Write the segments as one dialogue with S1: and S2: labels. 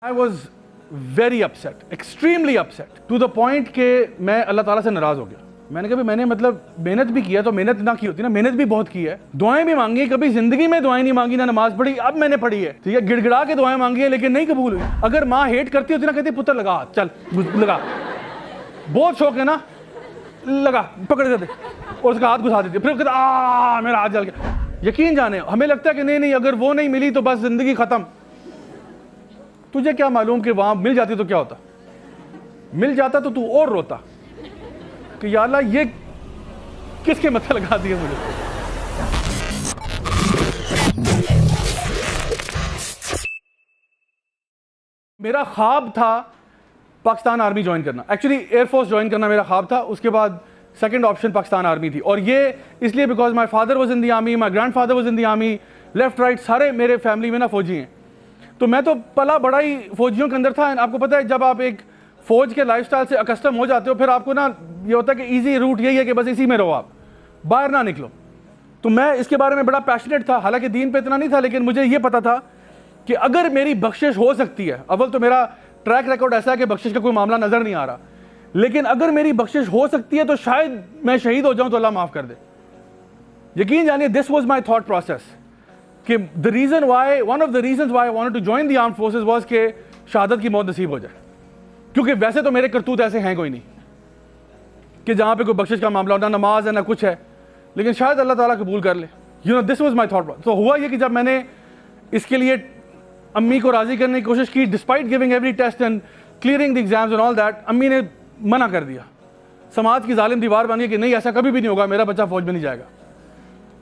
S1: I was very upset, extremely upset, to the point कि मैं अल्लाह ताला से नाराज़ हो गया। मैंने कहा मैंने मतलब मेहनत भी किया, तो मेहनत ना की होती ना, मेहनत भी बहुत की है, दुआएं भी मांगी, कभी जिंदगी में दुआएं नहीं मांगी, ना नमाज पढ़ी, अब मैंने पढ़ी है, ठीक है, गिड़गिड़ा के दुआएं मांगी है लेकिन नहीं कबूल हुई। अगर माँ हेट करती होती ना, कहती पुत्र लगा, चल लगा, बहुत शौक है ना, लगा, पकड़ देते और उसका हाथ घुसा देती, फिर कहता मेरा हाथ जल गया। यकीन जाने हमें लगता है कि नहीं अगर वो नहीं मिली तो बस जिंदगी खत्म। तुझे क्या मालूम कि वहां मिल जाती तो क्या होता, मिल जाता तो तू और रोता कि या अल्लाह ये किसके मत्थे लगा दिए मुझे। मेरा ख्वाब था पाकिस्तान आर्मी ज्वाइन करना, एक्चुअली एयरफोर्स ज्वाइन करना मेरा ख्वाब था। उसके बाद सेकंड ऑप्शन पाकिस्तान आर्मी थी, और ये इसलिए because my father was in the army, my grandfather was in the army, left right सारे मेरे फैमिली में ना फौजी हैं, तो मैं तो पला बड़ा ही फौजियों के अंदर था। आपको पता है जब आप एक फौज के लाइफस्टाइल से अकस्टम हो जाते हो, फिर आपको ना ये होता है कि इजी रूट यही है कि बस इसी में रहो, आप बाहर ना निकलो। तो मैं इसके बारे में बड़ा पैशनेट था, हालांकि दीन पे इतना नहीं था, लेकिन मुझे ये पता था कि अगर मेरी बख्शिश हो सकती है, अव्वल तो मेरा ट्रैक रिकॉर्ड ऐसा है कि बख्शिश का कोई मामला नजर नहीं आ रहा, लेकिन अगर मेरी बख्शिश हो सकती है तो शायद मैं शहीद हो जाऊं तो अल्लाह माफ कर दे। यकीन जानिए this was my thought process कि the reason why, one of the reasons why I wanted to join the armed forces was कि शहादत की मौत नसीब हो जाए, क्योंकि वैसे तो मेरे करतूत ऐसे हैं कोई नहीं कि जहां पे कोई बख्शिश का मामला हो, ना नमाज है ना कुछ है, लेकिन शायद अल्लाह ताला कबूल कर ले। You know this was my thought. तो हुआ ये कि जब मैंने इसके लिए अम्मी को राजी करने की कोशिश की, despite giving every test and clearing the exams and all that, अम्मी ने मना कर दिया। समाज की जालिम दीवार बनी कि नहीं ऐसा कभी भी नहीं होगा, मेरा बच्चा फौज में नहीं जाएगा।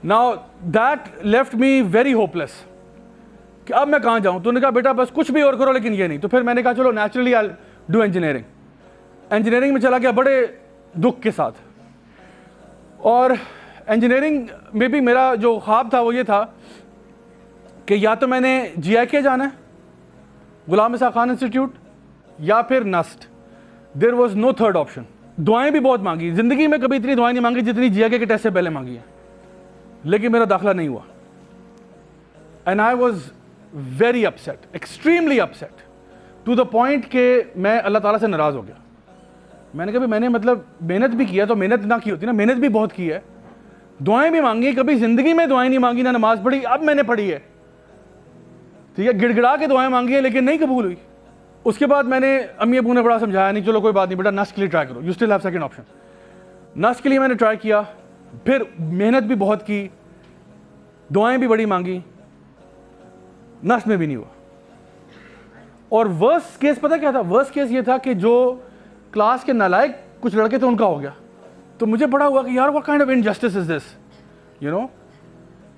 S1: Now that left me very hopeless कि अब मैं कहाँ जाऊँ। तो उन्होंने कहा बेटा बस कुछ भी और करो लेकिन ये नहीं। तो फिर मैंने कहा चलो naturally I do engineering. Engineering में चला गया बड़े दुख के साथ, और इंजीनियरिंग में भी मेरा जो ख्वाब था वो ये था कि या तो मैंने GIK जाना है, गुलाम ईसा खान इंस्टीट्यूट, या फिर NUST. There was no third option. दुआएं भी बहुत मांगी, जिंदगी में कभी इतनी दुआएं नहीं मांगी जितनी GIK के टेस्ट से पहले मांगी है, लेकिन मेरा दाखिला नहीं हुआ। And I was very upset, extremely upset, to the point कि मैं अल्लाह ताला से नाराज़ हो गया। मैंने कहा मैंने मतलब मेहनत भी किया, तो मेहनत ना की होती ना, मेहनत भी बहुत की है, दुआएं भी मांगी, कभी जिंदगी में दुआएं नहीं मांगी, ना नमाज पढ़ी, अब मैंने पढ़ी है, ठीक है, गिड़गिड़ा के दुआएं मांगी है लेकिन नहीं कबूल हुई। उसके बाद मैंने अम्मी अबू ने बड़ा समझाया, नहीं चलो कोई बात नहीं बेटा, नस्ट के लिए ट्राई करो, you still have second option. NUST के लिए मैंने ट्राई किया, फिर मेहनत भी बहुत की, दुआएं भी बड़ी मांगी, नस्ट में भी नहीं हुआ। और वर्स्ट केस पता क्या था? वर्स्ट केस ये था कि जो क्लास के नालायक कुछ लड़के थे उनका हो गया। तो मुझे बड़ा हुआ कि यार what kind of injustice is this, you know.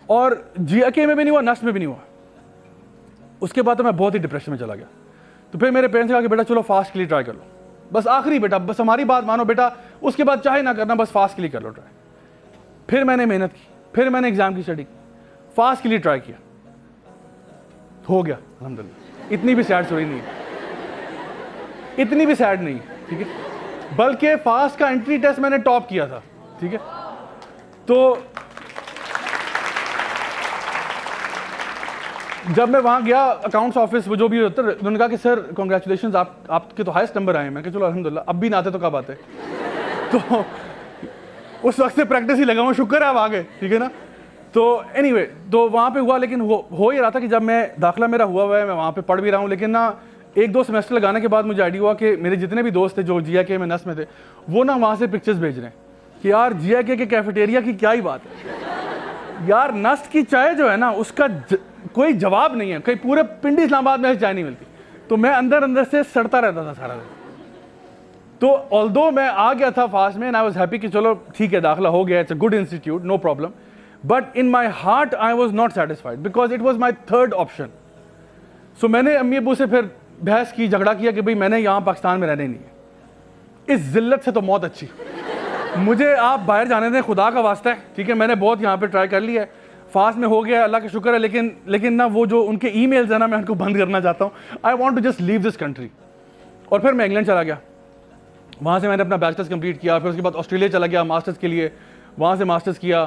S1: और GIK में भी नहीं हुआ, नस्ट में भी नहीं हुआ। उसके बाद तो मैं बहुत ही डिप्रेशन में चला गया। तो फिर मेरे पेरेंट्स ने कहा कि बेटा चलो फास्ट के लिए ट्राई कर लो, बस आखिरी बेटा, बस हमारी बात मानो बेटा, उसके बाद चाहे ना करना, बस फास्ट के लिए कर लो ट्राई। फिर मैंने मेहनत की, फिर मैंने एग्जाम की स्टडी की, फास्ट के लिए ट्राई किया, हो गया अल्हम्दुलिल्लाह। इतनी भी सैड स्टोरी नहीं, इतनी भी सैड नहीं, ठीक है, बल्कि फास्ट का एंट्री टेस्ट मैंने टॉप किया था, ठीक है। तो जब मैं वहाँ गया अकाउंट्स ऑफिस, वो जो भी होता है, उन्होंने कहा कि सर कॉन्ग्रेचुलेशन, आपके तो हाईएस्ट नंबर आए हैं। मैं कहा चलो अल्हम्दुलिल्लाह, अब भी ना आते तो कब आते। तो उस वक्त से प्रैक्टिस ही लगा हुआ, शुक्र है आप आ गए, ठीक है ना। तो एनीवे, तो वहाँ पे हुआ, लेकिन हो ही रहा था कि जब मैं दाखिला मेरा हुआ है, मैं वहाँ पे पढ़ भी रहा हूँ, लेकिन ना 1-2 सेमेस्टर लगाने के बाद मुझे आइडिया हुआ कि मेरे जितने भी दोस्त थे जो GIK में नस्ट में थे, वो ना वहाँ से पिक्चर्स भेज रहे हैं कि यार GIK के कैफेटेरिया की क्या ही बात है यार, नस्ट की चाय जो है ना उसका कोई जवाब नहीं है, कहीं पूरे पिंडी इस्लामाबाद में चाय नहीं मिलती। तो मैं अंदर अंदर से सड़ता रहता था सारा दिन। तो ऑल्दो मैं आ गया था फास्ट में, एंड आई वाज हैप्पी कि चलो ठीक है दाखिला हो गया, it's a good institute, no problem, but in my heart I was not satisfied because it was my third option. So मैंने अम्मी अबू से फिर बहस की, झगड़ा किया कि भाई मैंने यहाँ पाकिस्तान में रहने नहीं है, इस जिल्लत से तो मौत अच्छी, मुझे आप बाहर जाने दें, खुदा का वास्ता है, ठीक है। मैंने बहुत यहाँ पे ट्राई कर लिया है, फास्ट में हो गया, अल्लाह का शुक्र है, लेकिन ना वो जो उनके ईमेल्स है ना, मैं उनको बंद करना चाहता हूँ। I want to just leave this country. और फिर मैं इंग्लैंड चला गया, वहाँ से मैंने अपना बैचलर्स कंप्लीट किया, फिर उसके बाद ऑस्ट्रेलिया चला गया मास्टर्स के लिए, वहाँ से मास्टर्स किया,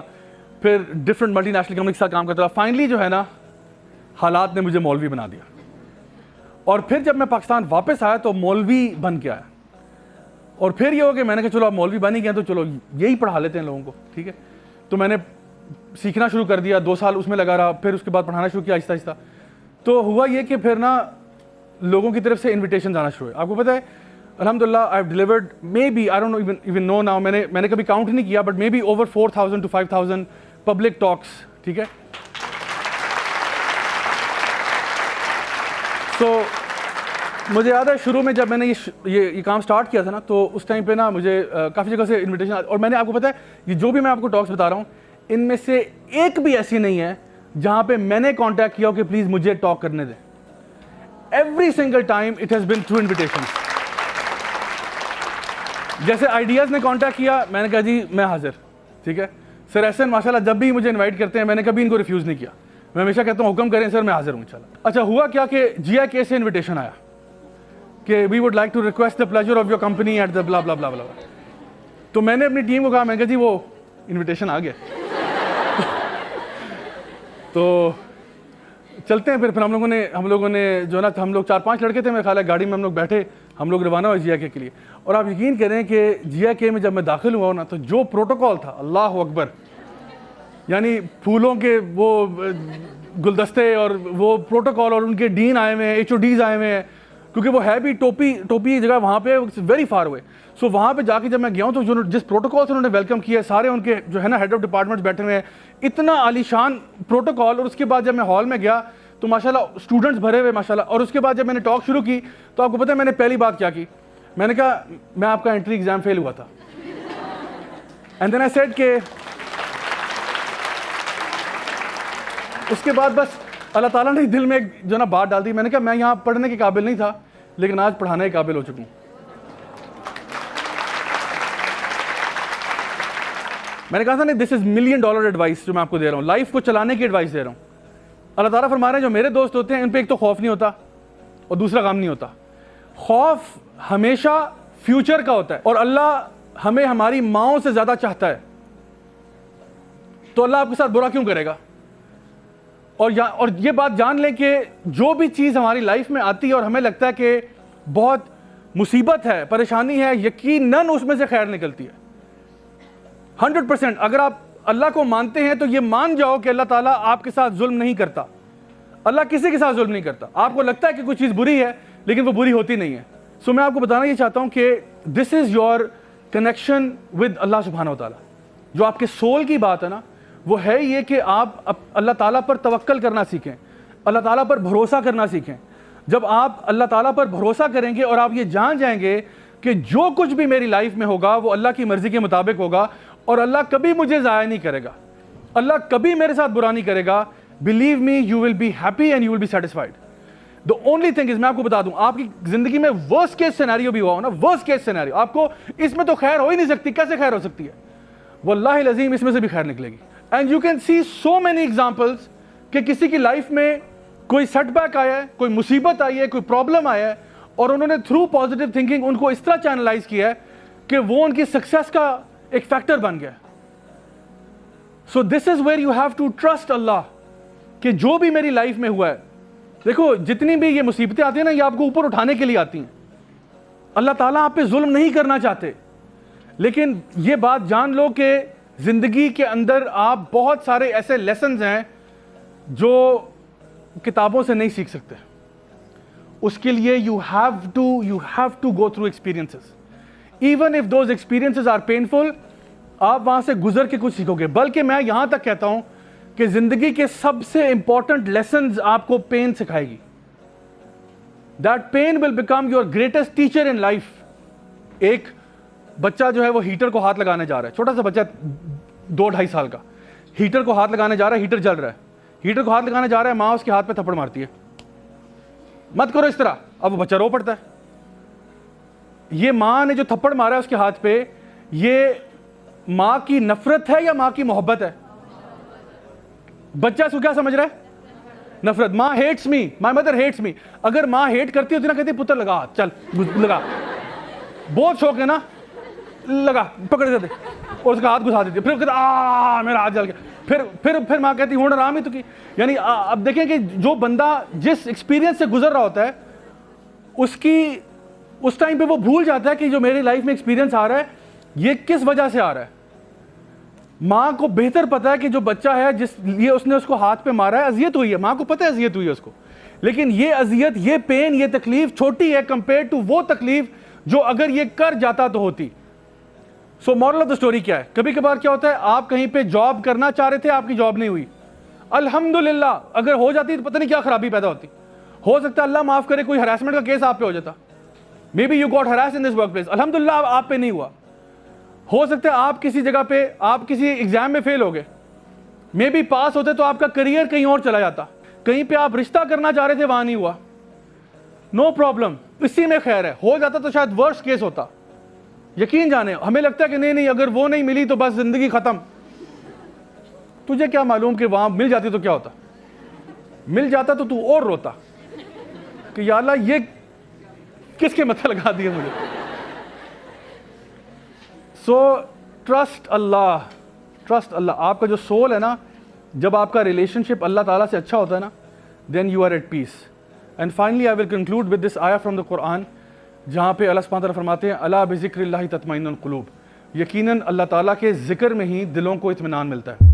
S1: फिर डिफरेंट मल्टीनेशनल कंपनी के साथ काम करता रहा। फाइनली जो है ना, हालात ने मुझे मौलवी बना दिया, और फिर जब मैं पाकिस्तान वापस आया तो मौलवी बन के आया, और फिर ये हो कि मैंने कहा चलो अब मौलवी बन ही गया तो चलो यही पढ़ा लेते हैं लोगों को, ठीक है। तो मैंने सीखना शुरू कर दिया, 2 साल उसमें लगा रहा, फिर उसके बाद पढ़ाना शुरू किया आहिस्ता आहिस्ता। तो हुआ ये कि फिर ना लोगों की तरफ से इन्विटेशन आना शुरू हुए। आपको पता है अल्हम्दुलिल्लाह I have delivered maybe I don't know even know now, मैंने कभी काउंट नहीं किया, but maybe over 4000 to 5000 public talks, ठीक है। तो मुझे याद है शुरू में जब मैंने ये काम स्टार्ट किया था ना, तो उस टाइम पे ना मुझे काफ़ी जगह से इनविटेशन, और मैंने आपको पता है ये जो भी मैं आपको टॉक्स बता रहा हूँ इनमें से एक भी ऐसी नहीं है जहाँ पे मैंने कांटेक्ट किया हो कि प्लीज़ मुझे टॉक करने दें। Every single time it has been through invitation. जैसे आइडियाज़ ने कांटेक्ट किया, मैंने कहा जी मैं हाजिर, ठीक है। सर एहसन माशाल्लाह जब भी मुझे इन्वाइट करते हैं मैंने कभी इनको रिफ्यूज़ नहीं किया, मैं हमेशा कहता हूँ हुक्म करें सर मैं हाजिर हूँ इंशाल्लाह। अच्छा हुआ क्या कि GIK से इन्विटेशन आया कि we would like to request the pleasure of your company at the blah blah blah blah. तो मैंने अपनी टीम को कहा, मैंने कहा जी वो इन्विटेशन आ गया तो चलते हैं। फिर हम लोगों ने जो ना, हम लोग 4-5 लड़के थे मेरे ख्याल है, गाड़ी में हम लोग बैठे, हम लोग रवाना हुए GIK के लिए। और आप यकीन करें कि GIK में जब मैं दाखिल हुआ ना, तो जो प्रोटोकॉल था अल्लाह अकबर, यानी फूलों के वो गुलदस्ते और वो प्रोटोकॉल, और उनके डीन आए हुए हैं, HODs आए हुए हैं, क्योंकि वो है भी टोपी जगह वहाँ पे वेरी फार हुए। सो वहाँ पे जाके जब मैं गया हूँ तो जो जिस प्रोटोकॉल से उन्होंने वेलकम किया, सारे उनके जो है ना हेड ऑफ डिपार्टमेंट्स बैठे हुए हैं, इतना आलीशान प्रोटोकॉल। और उसके बाद जब मैं हॉल में गया तो माशाल्लाह स्टूडेंट्स भरे हुए माशाल्लाह। और उसके बाद जब मैंने टॉक शुरू की तो आपको पता है मैंने पहली बात क्या की, मैंने कहा मैं आपका एंट्री एग्जाम फेल हुआ था। एंड देन आई सेड के उसके बाद बस अल्लाह ताला ने दिल में जो ना बात डाल दी। मैंने कहा मैं यहाँ पढ़ने के काबिल नहीं था, लेकिन आज पढ़ाने के काबिल हो चुका हूँ। मैंने कहा था नहीं, दिस इज $1 million एडवाइस जो मैं आपको दे रहा हूँ, लाइफ को चलाने की एडवाइस दे रहा हूँ। अल्लाह ताला फरमा रहे हैं जो मेरे दोस्त होते हैं इन पे एक तो खौफ नहीं होता और दूसरा काम नहीं होता। खौफ हमेशा फ्यूचर का होता है, और अल्लाह हमें हमारी माओं से ज्यादा चाहता है, तो अल्लाह आपके साथ बुरा क्यों करेगा। और ये बात जान लें कि जो भी चीज़ हमारी लाइफ में आती है और हमें लगता है कि बहुत मुसीबत है, परेशानी है, यकीनन उसमें से खैर निकलती है 100%। अगर आप अल्लाह को मानते हैं तो ये मान जाओ कि अल्लाह ताला आपके साथ जुल्म नहीं करता। अल्लाह किसी के साथ जुल्म नहीं करता। आपको लगता है कि कोई चीज़ बुरी है, लेकिन वो बुरी होती नहीं है। सो मैं आपको बताना ये चाहता हूँ कि this is your connection with अल्लाह सुब्हानहू व तआला। जो आपके सोल की बात है ना, वो है ये कि आप अल्लाह ताला पर तवक्कल करना सीखें, अल्लाह ताला पर भरोसा करना सीखें। जब आप अल्लाह ताला पर भरोसा करेंगे और आप ये जान जाएंगे कि जो कुछ भी मेरी लाइफ में होगा वो अल्लाह की मर्ज़ी के मुताबिक होगा, और अल्लाह कभी मुझे ज़ाया नहीं करेगा, अल्लाह कभी मेरे साथ बुरा नहीं करेगा, believe me you will be happy and you will be satisfied. The only thing is, मैं आपको बता दूं, आपकी जिंदगी में वर्स्ट केस सिनेरियो भी हुआ हो ना, वर्स्ट केस सिनेरियो, आपको इसमें तो खैर हो ही नहीं सकती, कैसे खैर हो सकती है, वल्लाहि लज़ीम इसमें से भी खैर निकलेगी। And you can see so many examples कि किसी की लाइफ में कोई सेटबैक आया है, कोई मुसीबत आई है, कोई प्रॉब्लम आया है, और उन्होंने थ्रू पॉजिटिव थिंकिंग उनको इस तरह चैनलाइज किया है कि वो उनकी सक्सेस का एक फैक्टर बन गया। So this is where you have to trust Allah कि जो भी मेरी लाइफ में हुआ है, देखो जितनी भी ये मुसीबतें आती हैं ना, ये आपको ऊपर उठाने के लिए आती हैं। अल्लाह ताला आप पे जुल्म नहीं करना चाहते, लेकिन ये बात जान लो कि जिंदगी के अंदर आप बहुत सारे ऐसे लेसन्स हैं जो किताबों से नहीं सीख सकते। उसके लिए you have to go through experiences, even if those experiences are painful. आप वहां से गुजर के कुछ सीखोगे। बल्कि मैं यहां तक कहता हूं कि जिंदगी के सबसे इंपॉर्टेंट लेसन्स आपको पेन सिखाएगी। That pain will become your greatest teacher in life. एक बच्चा जो है वो हीटर को हाथ लगाने जा रहा है, छोटा सा बच्चा 2-2.5 साल का, हीटर को हाथ लगाने जा रहा है, हीटर जल रहा है, हीटर को हाथ लगाने जा रहा है, माँ उसके हाथ पे थप्पड़ मारती है, मत करो इस तरह। अब वो बच्चा रो पड़ता है। ये माँ ने जो थप्पड़ मारा है उसके हाथ पे, ये माँ की नफरत है या माँ की मोहब्बत है? बच्चा इसको क्या समझ रहा है? नफरत। माँ hates me, my mother hates me. अगर माँ हेट करती होती ना, कहती पुत्र लगा हाथ, चल लगा, बहुत शौक है ना, लगा, पकड़ देते और उसका हाथ घुसा देती। फिर कहता मेरा हाथ जल गया। फिर माँ कहती हूँ आराम ही तो की। यानी अब देखें कि जो बंदा जिस एक्सपीरियंस से गुजर रहा होता है उसकी उस टाइम पे वो भूल जाता है कि जो मेरी लाइफ में एक्सपीरियंस आ रहा है ये किस वजह से आ रहा है। माँ को बेहतर पता है कि जो बच्चा है जिस लिए उसने उसको हाथ पे मारा है अजियत हुई है, माँ को पता है अजियत हुई है उसको, लेकिन ये अजियत, ये पेन, ये तकलीफ छोटी है कंपेयर टू वो तकलीफ जो अगर ये कर जाता तो होती। So moral of the story क्या है? कभी कभार क्या होता है, आप कहीं पे जॉब करना चाह रहे थे, आपकी जॉब नहीं हुई, अल्हम्दुलिल्लाह, अगर हो जाती तो पता नहीं क्या खराबी पैदा होती। हो सकता है अल्लाह माफ करे कोई हरासमेंट का केस आप पे हो जाता, may be you got harass in this work place, अल्हम्दुलिल्लाह आप पे नहीं हुआ। हो सकता है आप किसी जगह पे आप किसी एग्जाम में फेल हो गए, मे बी पास होते तो आपका करियर कहीं और चला जाता। कहीं पे आप रिश्ता करना चाह रहे थे, वहां नहीं हुआ, नो प्रॉब्लम, इसी में खैर है। हो जाता तो शायद वर्स्ट केस होता। यकीन जाने हमें लगता है कि नहीं नहीं, अगर वो नहीं मिली तो बस जिंदगी खत्म। तुझे क्या मालूम कि वहां मिल जाती तो क्या होता? मिल जाता तो तू और रोता कि या अल्लाह ये किसके मत्था लगा दिए मुझे। So trust Allah, trust Allah. आपका जो सोल है ना, जब आपका रिलेशनशिप अल्लाह ताला से अच्छा होता है ना, then you are at peace. And finally I will conclude with this आया फ्रॉम द कुरान, जहाँ पे अल्लाह सुब्हानहू व तआला फरमाते हैं अला बिज़िक्रिल्लाहि तत्मइन्नुल कुलूब, यकीनन अल्लाह ताला के जिक्र में ही दिलों को इत्मीनान मिलता है।